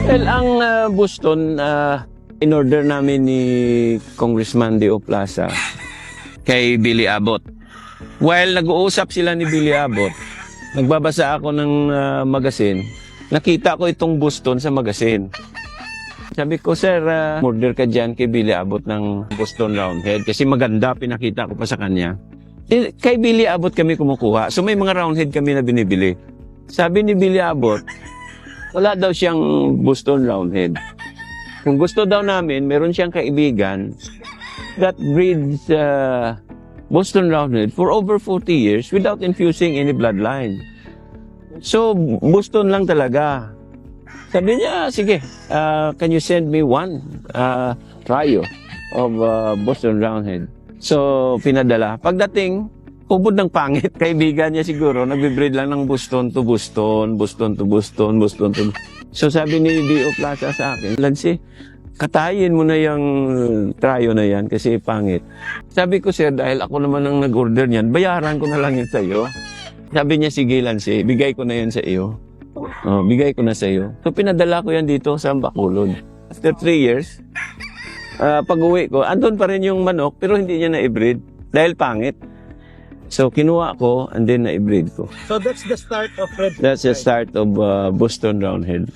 Well, ang Boston, in-order namin ni Congressman Leo Plaza kay Billy Abbott. While nag-uusap sila ni Billy Abbott, nagbabasa ako ng magazine, nakita ko itong Boston sa magazine. Sabi ko, sir, order ka dyan kay Billy Abbott ng Boston Roundhead kasi maganda, pinakita ko pa sa kanya. Kay Billy Abbott kami kumukuha. So may mga Roundhead kami na binibili. Sabi ni Billy Abbott, wala daw siyang Boston Roundhead. Kung gusto daw namin, meron siyang kaibigan that breeds Boston Roundhead for over 40 years without infusing any bloodline. So, Boston lang talaga. Sabi niya, sige, can you send me one trio of Boston Roundhead? So, pinadala. Pagdating, ubod ng pangit, kaibigan niya siguro, nagbe-breed lang ng Boston to Boston, Boston to Boston, Boston to... So, sabi ni Leo Plaza sa akin, Lancy, katayin mo na yung trio na yan kasi pangit. Sabi ko, sir, dahil ako naman ang nag-order niyan, bayaran ko na lang yun sa'yo. Sabi niya, sige Lancy, bigay ko na yan sa iyo. Bigay ko na sa iyo. So, pinadala ko yan dito sa Bacolod. After 3 years, pag-uwi ko, andun pa rin yung manok, pero hindi niya na-breed dahil pangit. So, kinuha ko and then na-breed ko. So, that's the start of Red. That's the start of Boston Roundhead.